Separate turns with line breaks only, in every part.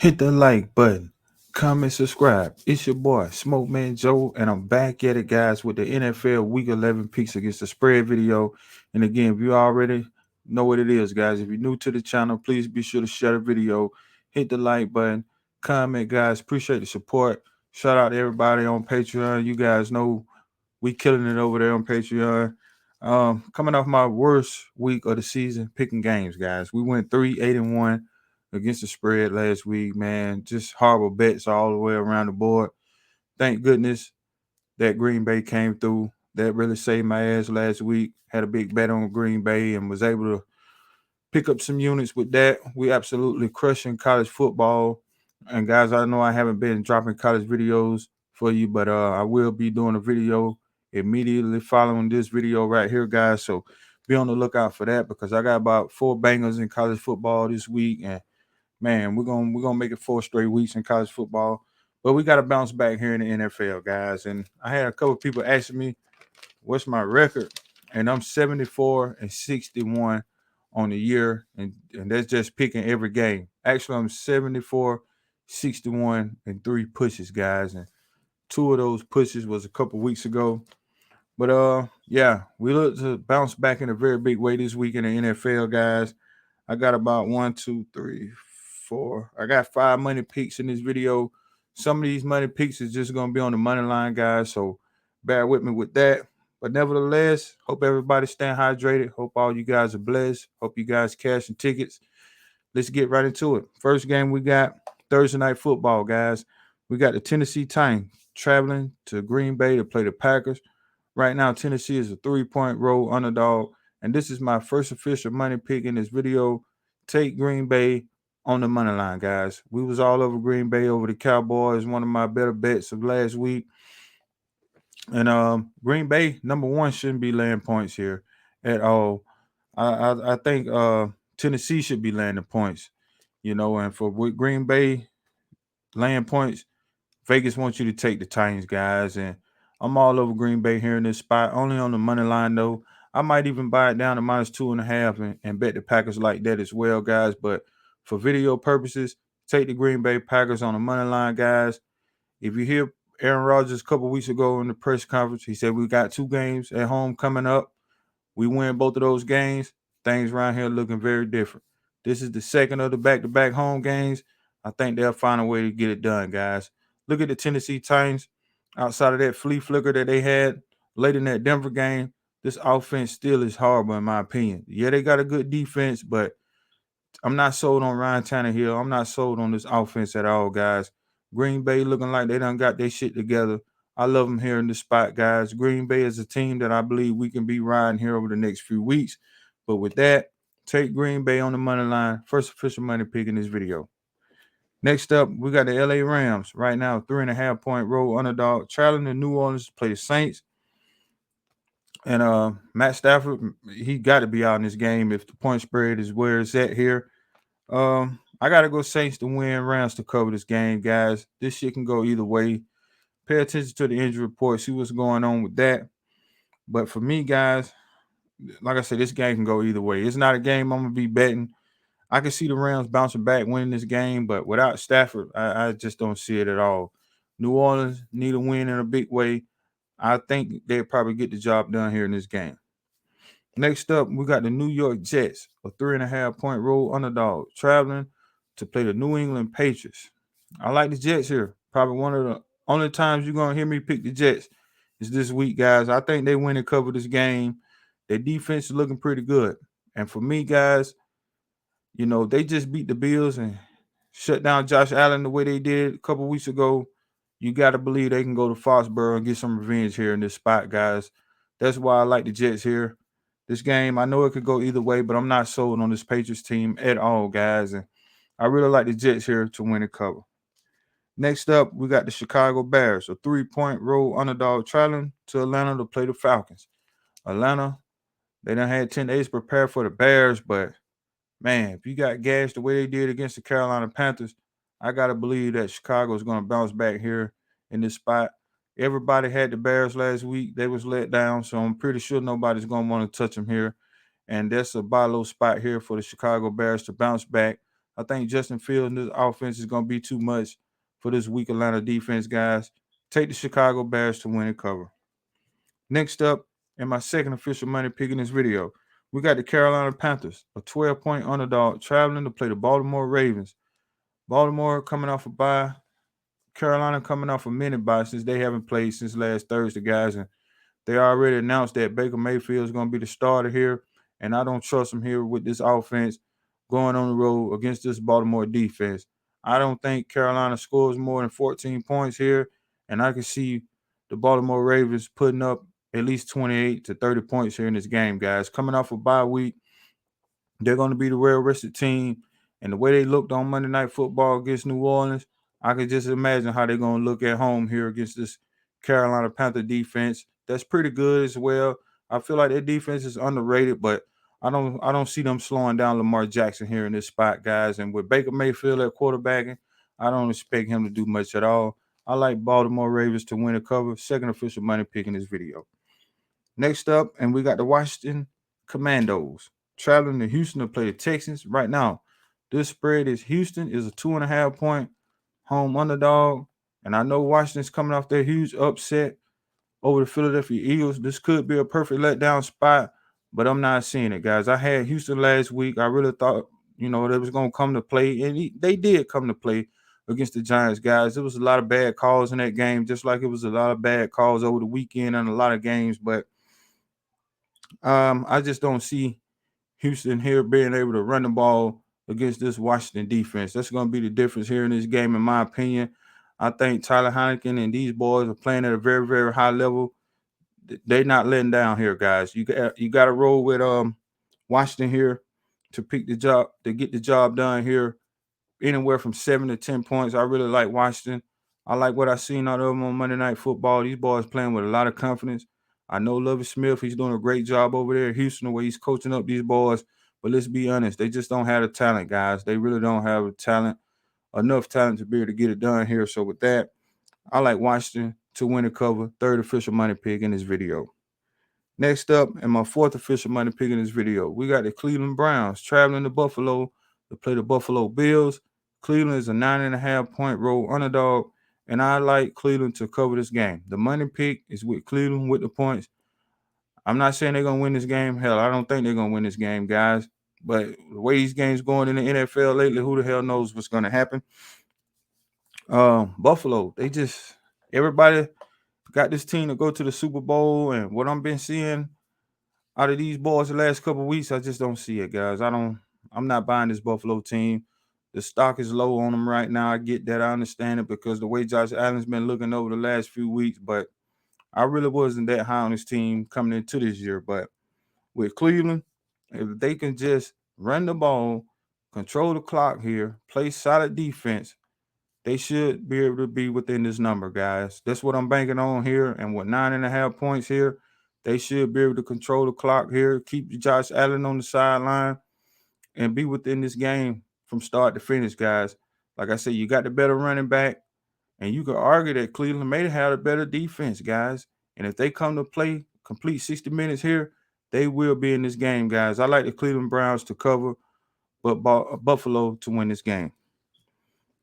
Hit the like button, comment, subscribe. It's your boy, Smoke Man Joe, and I'm back at it, guys, with the NFL Week 11 picks against the spread video. And again, if you already know what it is, guys, if you're new to the channel, please be sure to share the video, hit the like button, comment, guys. Appreciate the support. Shout out to everybody on Patreon. You guys know we killing it over there on Patreon. Coming off my worst week of the season, picking games, guys. We went 3-8-1 against the spread last week, man. Just horrible bets all the way around the board. Thank goodness that Green Bay came through. That really saved my ass last week. Had a big bet on Green Bay and was able to pick up some units with that. We absolutely crushing college football. And guys, I know I haven't been dropping college videos for you, but I will be doing a video immediately following this video right here, guys. So be on the lookout for that because I got about 4 bangers in college football this week, and man, we're gonna make it 4 straight weeks in college football. But we got to bounce back here in the NFL, guys. And I had a couple people asking me, "What's my record?" And I'm 74-61 on the year, and that's just picking every game. Actually, I'm 74-61 and 3 pushes, guys, and 2 of those pushes was a couple weeks ago. But yeah, we look to bounce back in a very big way this week in the NFL, guys. I got about 1, 2, 3, 4. I got 5 money picks in this video. Some of these money picks is just gonna be on the money line, guys. So bear with me with that. But nevertheless, hope everybody staying hydrated. Hope all you guys are blessed. Hope you guys cashing tickets. Let's get right into it. First game we got Thursday night football, guys. We got the Tennessee Titans traveling to Green Bay to play the Packers. Right now, Tennessee is a 3-point road underdog, and this is my first official money pick in this video. Take Green Bay on the money line, guys. We was all over Green Bay over the Cowboys, one of my better bets of last week. And Green Bay, number one, shouldn't be laying points here at all. I think Tennessee should be landing points, and for with Green Bay laying points, Vegas wants you to take the Titans, guys. And I'm all over Green Bay here in this spot, only on the money line, though. I might even buy it down to -2.5 and bet the Packers like that as well, guys. But for video purposes, take the Green Bay Packers on the money line, guys. If you hear Aaron Rodgers a couple weeks ago in the press conference, he said we got 2 games at home coming up. We win both of those games. Things around here looking very different. This is the second of the back-to-back home games. I think they'll find a way to get it done, guys. Look at the Tennessee Titans. Outside of that flea flicker that they had late in that Denver game, this offense still is horrible in my opinion. Yeah, they got a good defense, but I'm not sold on Ryan Tannehill. I'm not sold on this offense at all, guys. Green Bay looking like they done got their shit together. I love them here in this spot, guys. Green Bay is a team that I believe we can be riding here over the next few weeks. But with that, take Green Bay on the money line. First official money pick in this video. Next up, we got the LA Rams. Right now, 3.5 point road underdog. Traveling to New Orleans to play the Saints. And Matt Stafford, he got to be out in this game if the point spread is where it's at here. I gotta go Saints to win, Rams to cover this game, guys. This shit can go either way. Pay attention to the injury report, see what's going on with that. But for me, guys, like I said, this game can go either way. It's not a game I'm gonna be betting. I can see the Rams bouncing back, winning this game, but without Stafford, I just don't see it at all. New Orleans need a win in a big way. I think they'll probably get the job done here in this game. Next up, we got the New York Jets, a 3.5 point road underdog, traveling to play the New England Patriots. I like the Jets here. Probably one of the only times you're gonna hear me pick the Jets is this week, guys. I think they win and cover this game. Their defense is looking pretty good. And for me, guys, they just beat the Bills and shut down Josh Allen the way they did a couple weeks ago. You got to believe they can go to Foxborough and get some revenge here in this spot, guys. That's why I like the Jets here. This game, I know it could go either way, but I'm not sold on this Patriots team at all, guys. And I really like the Jets here to win the cover. Next up, we got the Chicago Bears, a 3-point road underdog traveling to Atlanta to play the Falcons. Atlanta, they done had 10 days prepared for the Bears, but man, if you got gashed the way they did against the Carolina Panthers, I got to believe that Chicago is going to bounce back here in this spot. Everybody had the Bears last week. They was let down, so I'm pretty sure nobody's going to want to touch them here. And that's a buy low spot here for the Chicago Bears to bounce back. I think Justin Fields and this offense is going to be too much for this weak Atlanta defense, guys. Take the Chicago Bears to win and cover. Next up, in my second official money pick in this video, we got the Carolina Panthers, a 12-point underdog, traveling to play the Baltimore Ravens. Baltimore coming off a bye. Carolina coming off a mini bye since they haven't played since last Thursday, guys. And they already announced that Baker Mayfield is going to be the starter here. And I don't trust him here with this offense going on the road against this Baltimore defense. I don't think Carolina scores more than 14 points here. And I can see the Baltimore Ravens putting up at least 28 to 30 points here in this game, guys. Coming off a bye week, they're going to be the well-rested team. And the way they looked on Monday Night Football against New Orleans, I can just imagine how they're going to look at home here against this Carolina Panther defense. That's pretty good as well. I feel like their defense is underrated, but I don't see them slowing down Lamar Jackson here in this spot, guys. And with Baker Mayfield at quarterbacking, I don't expect him to do much at all. I like Baltimore Ravens to win a cover. Second official money pick in this video. Next up, and we got the Washington Commandos traveling to Houston to play the Texans. Right now, this spread is Houston is a 2.5-point home underdog. And I know Washington's coming off their huge upset over the Philadelphia Eagles. This could be a perfect letdown spot, but I'm not seeing it, guys. I had Houston last week. I really thought, they was going to come to play, and they did come to play against the Giants, guys. There was a lot of bad calls in that game, just like it was a lot of bad calls over the weekend and a lot of games, but I just don't see Houston here being able to run the ball against this Washington defense. That's going to be the difference here in this game, in my opinion. I think Tyler Heineken and these boys are playing at a very, very high level. They're not letting down here, guys. You got to roll with Washington here to get the job done here. Anywhere from 7 to 10 points. I really like Washington. I like what I seen out of them on Monday Night Football. These boys playing with a lot of confidence. I know Lovie Smith, he's doing a great job over there in Houston, the way he's coaching up these boys. But let's be honest, they just don't have the talent, guys. They really don't have enough talent to be able to get it done here. So with that, I like Washington to win the cover. Third official money pick in this video. Next up, and my fourth official money pick in this video, we got the Cleveland Browns traveling to Buffalo to play the Buffalo Bills. Cleveland is a 9.5-point road underdog, and I like Cleveland to cover this game. The money pick is with Cleveland with the points. I'm not saying they're going to win this game. Hell, I don't think they're going to win this game, guys. But the way these games going in the NFL lately, who the hell knows what's going to happen? Buffalo, everybody got this team to go to the Super Bowl, and what I've been seeing out of these boys the last couple of weeks, I just don't see it, guys. I'm not buying this Buffalo team. The stock is low on them right now. I get that. I understand it because the way Josh Allen's been looking over the last few weeks, but I really wasn't that high on this team coming into this year. But with Cleveland, if they can just run the ball, control the clock here, play solid defense, they should be able to be within this number, guys. That's what I'm banking on here. And with 9.5 points here, they should be able to control the clock here, keep Josh Allen on the sideline, and be within this game from start to finish, guys. Like I said, you got the better running back, and you could argue that Cleveland may have a better defense, guys. And if they come to play complete 60 minutes here, they will be in this game, guys. I like the Cleveland Browns to cover, but Buffalo to win this game.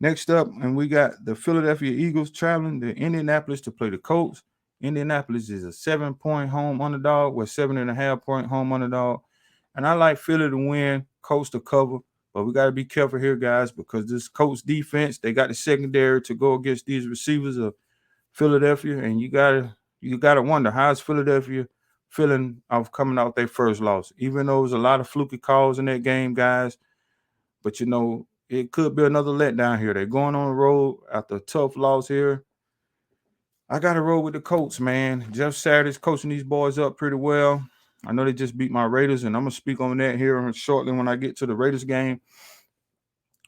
Next up, and we got the Philadelphia Eagles traveling to Indianapolis to play the Colts. Indianapolis is a 7-point home underdog with 7.5-point home underdog. And I like Philly to win, Colts to cover. But we got to be careful here, guys, because this Colts defense, they got the secondary to go against these receivers of Philadelphia. And you gotta wonder, how is Philadelphia feeling of coming out their first loss? Even though there's a lot of fluky calls in that game, guys. But it could be another letdown here. They're going on the road after a tough loss here. I got to roll with the Colts, man. Jeff Saturday's coaching these boys up pretty well. I know they just beat my Raiders, and I'm going to speak on that here shortly when I get to the Raiders game.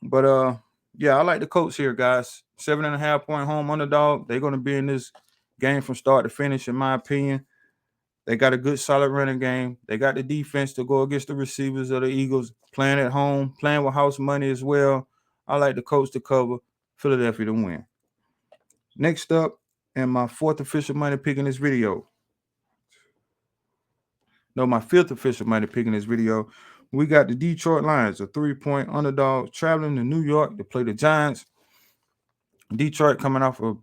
But, yeah, I like the Colts here, guys. 7.5-point home underdog. They're going to be in this game from start to finish, in my opinion. They got a good, solid running game. They got the defense to go against the receivers of the Eagles, playing at home, playing with house money as well. I like the Colts to cover, Philadelphia to win. Next up, and my fourth official money pick in this video. No, my fifth official money pick in this video. We got the Detroit Lions, a 3-point underdog, traveling to New York to play the Giants. Detroit coming off a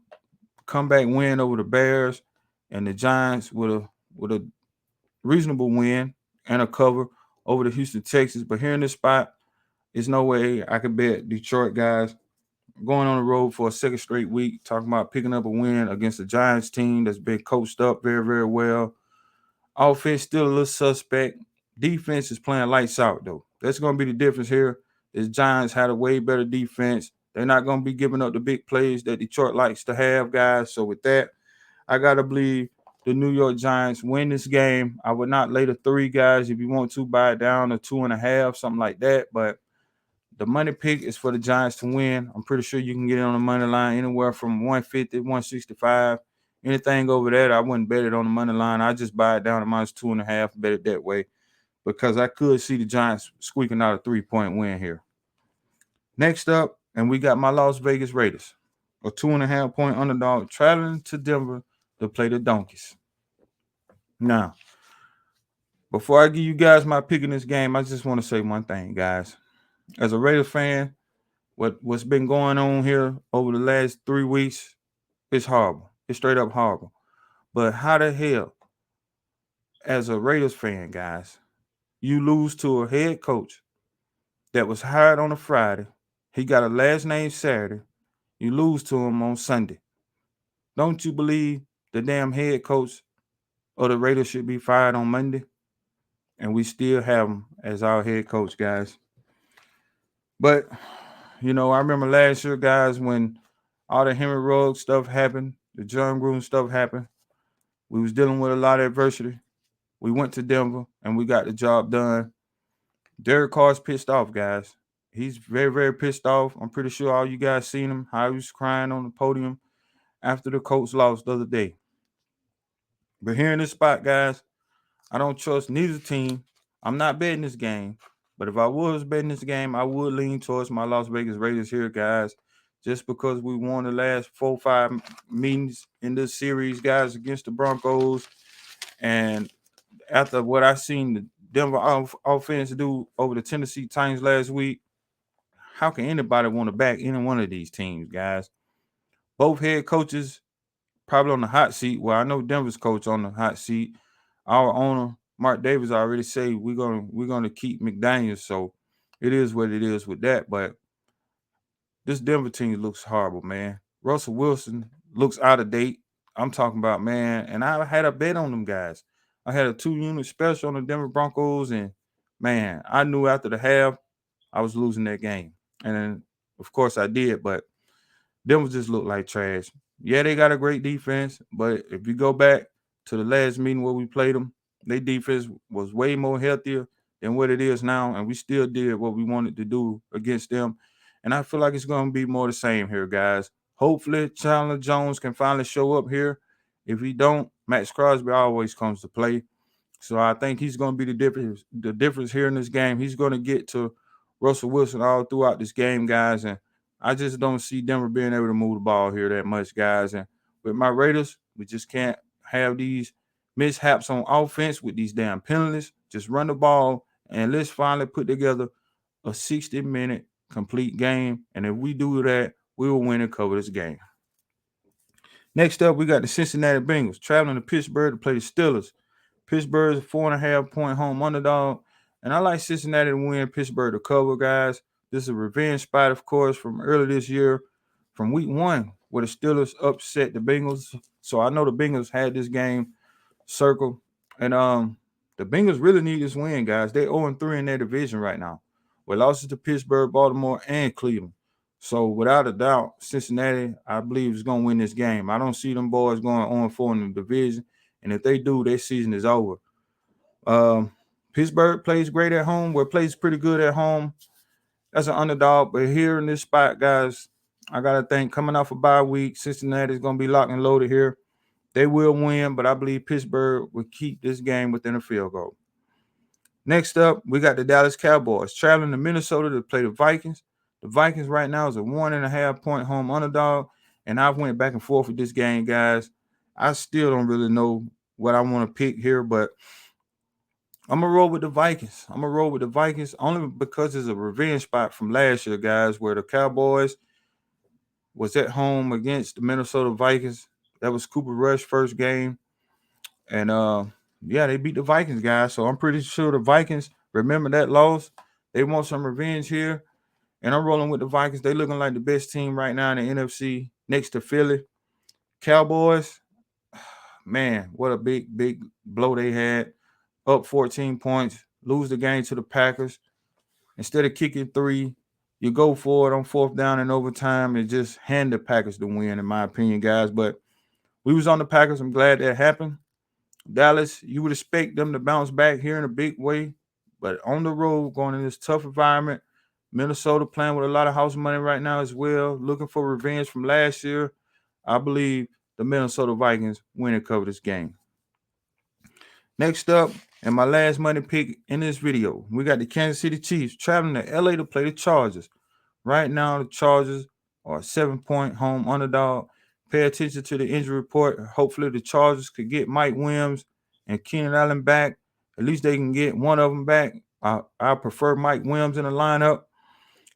comeback win over the Bears, and the Giants with a reasonable win and a cover over the Houston Texans. But here in this spot, there's no way I could bet Detroit guys going on the road for a second straight week, talking about picking up a win against the Giants team that's been coached up very, very well. Offense still a little suspect. Defense is playing lights out, though. That's going to be the difference here. The Giants had a way better defense. They're not going to be giving up the big plays that Detroit likes to have, guys. So with that, I got to believe the New York Giants win this game. I would not lay the 3, guys. If you want to, buy it down to 2.5, something like that. But the money pick is for the Giants to win. I'm pretty sure you can get it on the money line anywhere from 150, 165. Anything over that, I wouldn't bet it on the money line. I just buy it down to -2.5, bet it that way, because I could see the Giants squeaking out a 3-point win here. Next up, and we got my Las Vegas Raiders, a 2.5-point underdog, traveling to Denver to play the Donkeys. Now, before I give you guys my pick in this game, I just want to say one thing, guys. As a Raiders fan, what's been going on here over the last 3 weeks is horrible. It's straight up horrible. But how the hell, as a Raiders fan, guys, you lose to a head coach that was hired on a Friday? He got a last name Saturday. You lose to him on Sunday. Don't you believe the damn head coach of the Raiders should be fired on Monday? And we still have him as our head coach, guys. But, I remember last year, guys, when all the Henry Ruggs stuff happened, the John Gruden stuff happened. We was dealing with a lot of adversity. We went to Denver, and we got the job done. Derek Carr's pissed off, guys. He's very, very pissed off. I'm pretty sure all you guys seen him, how he was crying on the podium after the Colts lost the other day. But here in this spot, guys, I don't trust neither team. I'm not betting this game. But if I was betting this game, I would lean towards my Las Vegas Raiders here, guys, just because we won the last 4-5 meetings in this series, guys, against the Broncos. And after what I seen the Denver offense do over the Tennessee Titans last week, how can anybody want to back any one of these teams, guys? Both head coaches probably on the hot seat. Well, I know Denver's coach on the hot seat. Our owner, Mark Davis, already say we're gonna keep McDaniels. So it is what it is with that. But this Denver team looks horrible, man. Russell Wilson looks out of date. I'm talking about, man, and I had a bet on them guys. I had a 2-unit special on the Denver Broncos, and man, I knew after the half I was losing that game. And then, of course, I did, but Denver just looked like trash. Yeah, they got a great defense, but if you go back to the last meeting where we played them, their defense was way more healthier than what it is now, and we still did what we wanted to do against them. And I feel like it's going to be more the same here, guys. Hopefully, Chandler Jones can finally show up here. If he don't, Max Crosby always comes to play. So I think he's going to be the difference here in this game. He's going to get to Russell Wilson all throughout this game, guys. And I just don't see Denver being able to move the ball here that much, guys. And with my Raiders, we just can't have these mishaps on offense with these damn penalties. Just run the ball, and let's finally put together a 60-minute complete game. And if we do that, we will win and cover this game. Next up, we got the Cincinnati Bengals traveling to Pittsburgh to play the Steelers. Pittsburgh's a 4.5-point home underdog. And I like Cincinnati to win, Pittsburgh to cover, guys. This is a revenge spot, of course, from earlier this year, from week 1, where the Steelers upset the Bengals. So I know the Bengals had this game circled. And the Bengals really need this win, guys. They're 0-3 in their division right now, with losses to Pittsburgh, Baltimore, and Cleveland. So without a doubt, Cincinnati, I believe, is going to win this game. I don't see them boys going 0-4 in the division. And if they do, their season is over. Pittsburgh plays great at home. Well, plays pretty good at home. That's an underdog. But here in this spot, guys, I got to think coming off a bye week, Cincinnati is going to be locked and loaded here. They will win, but I believe Pittsburgh will keep this game within a field goal. Next up, we got the Dallas Cowboys traveling to Minnesota to play the Vikings. The Vikings right now is a 1.5-point home underdog, and I've went back and forth with this game, guys. I still don't really know what I want to pick here, but I'm gonna roll with the Vikings. I'm gonna roll with the Vikings only because it's a revenge spot from last year, guys, where the Cowboys was at home against the Minnesota Vikings. That was Cooper Rush's first game, and yeah, they beat the Vikings, guys. So I'm pretty sure the Vikings remember that loss. They want some revenge here, and I'm rolling with the Vikings. They looking like the best team right now in the NFC, next to Philly. Cowboys, man, what a big blow they had. Up 14 points, lose the game to the Packers. Instead of kicking three, you go for it on fourth down and overtime and just hand the Packers the win, in my opinion, guys. But we was on the Packers. I'm glad that happened. Dallas, you would expect them to bounce back here in a big way, but on the road, going in this tough environment. Minnesota playing with a lot of house money right now as well, looking for revenge from last year. I believe the Minnesota Vikings win and cover this game. Next up, and my last money pick in this video, we got the Kansas City Chiefs traveling to LA to play the Chargers. Right now, the Chargers are a 7-point home underdog. Pay attention to the injury report. Hopefully, the Chargers could get Mike Williams and Keenan Allen back. At least they can get one of them back. I prefer Mike Williams in the lineup.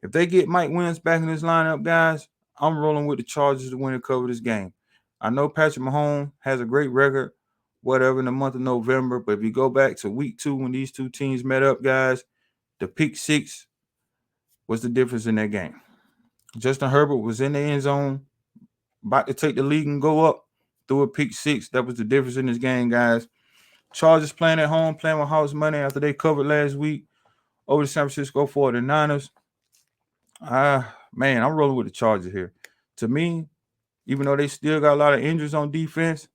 If they get Mike Williams back in this lineup, guys, I'm rolling with the Chargers to win and cover this game. I know Patrick Mahomes has a great record, whatever, in the month of November, but if you go back to week 2 when these two teams met up, guys, the pick six was the difference in that game. Justin Herbert was in the end zone, about to take the lead and go up, threw a pick six. That was the difference in this game, guys. Chargers playing at home, playing with house money after they covered last week over the San Francisco 49ers. Man, I'm rolling with the Chargers here. To me, even though they still got a lot of injuries on defense,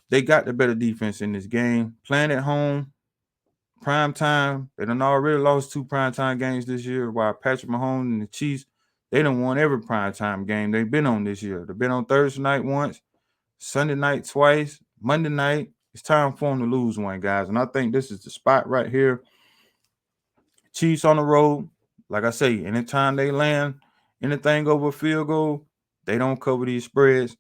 they got the better defense in this game. Playing at home, prime time. They done already lost 2 prime time games this year, while Patrick Mahomes and the Chiefs, they done won every prime time game they've been on this year. They've been on Thursday night once, Sunday night twice, Monday night. It's time for them to lose one, guys. And I think this is the spot right here. Chiefs on the road. Like I say, anytime they land anything over a field goal, they don't cover these spreads.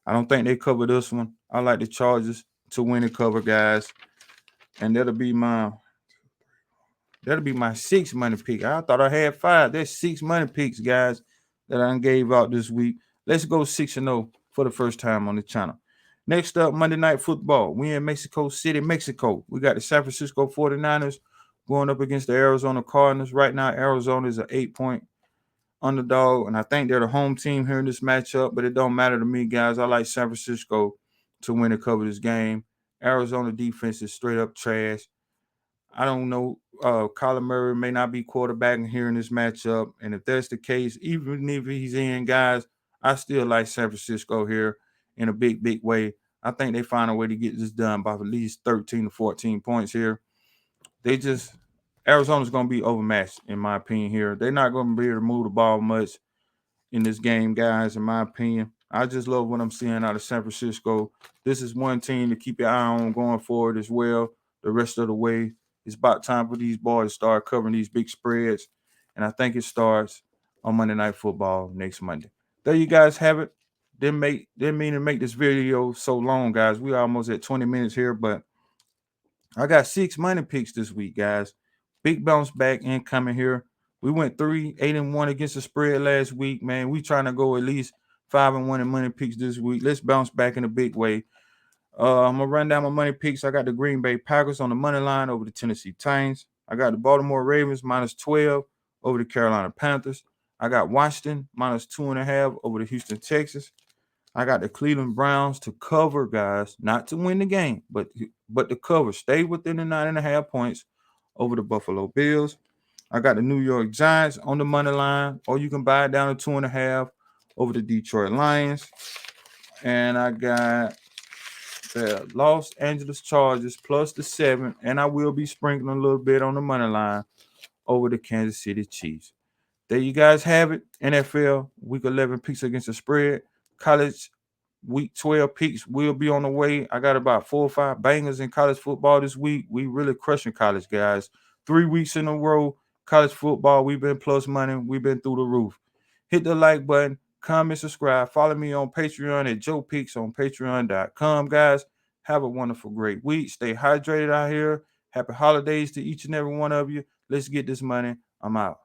I don't think they cover this one. I like the Chargers to win and cover, guys. And that'll be my 6 money pick. I thought I had 5. There's 6 money picks, guys, that I gave out this week. Let's go 6-0 for the first time on the channel. Next up, Monday Night Football. We in Mexico City, Mexico. We got the San Francisco 49ers going up against the Arizona Cardinals. Right now, Arizona is an 8-point underdog, and I think they're the home team here in this matchup, but it don't matter to me, guys. I like San Francisco to win and cover this game. Arizona defense is straight up trash. I don't know. Kyler Murray may not be quarterbacking here in this matchup. And if that's the case, even if he's in, guys, I still like San Francisco here in a big way. I think they find a way to get this done by at least 13 to 14 points here. Arizona's going to be overmatched, in my opinion, here. They're not going to be able to move the ball much in this game, guys, in my opinion. I just love what I'm seeing out of San Francisco. This is one team to keep your eye on going forward as well the rest of the way. It's about time for these boys to start covering these big spreads. And I think it starts on Monday Night Football next Monday. There you guys have it. Didn't mean to make this video so long, guys. We almost at 20 minutes here, but I got 6 money picks this week, guys. Big bounce back incoming here. We went 3-8-1 against the spread last week, man. We trying to go at least 5-1 in money picks this week. Let's bounce back in a big way. I'm gonna run down my money picks. I got the Green Bay Packers on the money line over the Tennessee Titans. I got the Baltimore Ravens -12 over the Carolina Panthers. I got Washington -2.5 over the Houston Texans. I got the Cleveland Browns to cover, guys, not to win the game, but to cover. Stay within the 9.5 points over the Buffalo Bills. I got the New York Giants on the money line, or you can buy it down to 2.5 over the Detroit Lions. And I got the Los Angeles Chargers plus the 7, and I will be sprinkling a little bit on the money line over the Kansas City Chiefs. There you guys have it. NFL Week 11 picks against the spread. College Week 12 picks will be on the way. I got about 4 or 5 bangers in college football this week. We really crushing college, guys. 3 weeks in a row, college football, we've been plus money. We've been through the roof. Hit the like button, comment, subscribe. Follow me on Patreon at Joe Picks on patreon.com, guys. Have a wonderful, great week. Stay hydrated out here. Happy holidays to each and every one of you. Let's get this money. I'm out.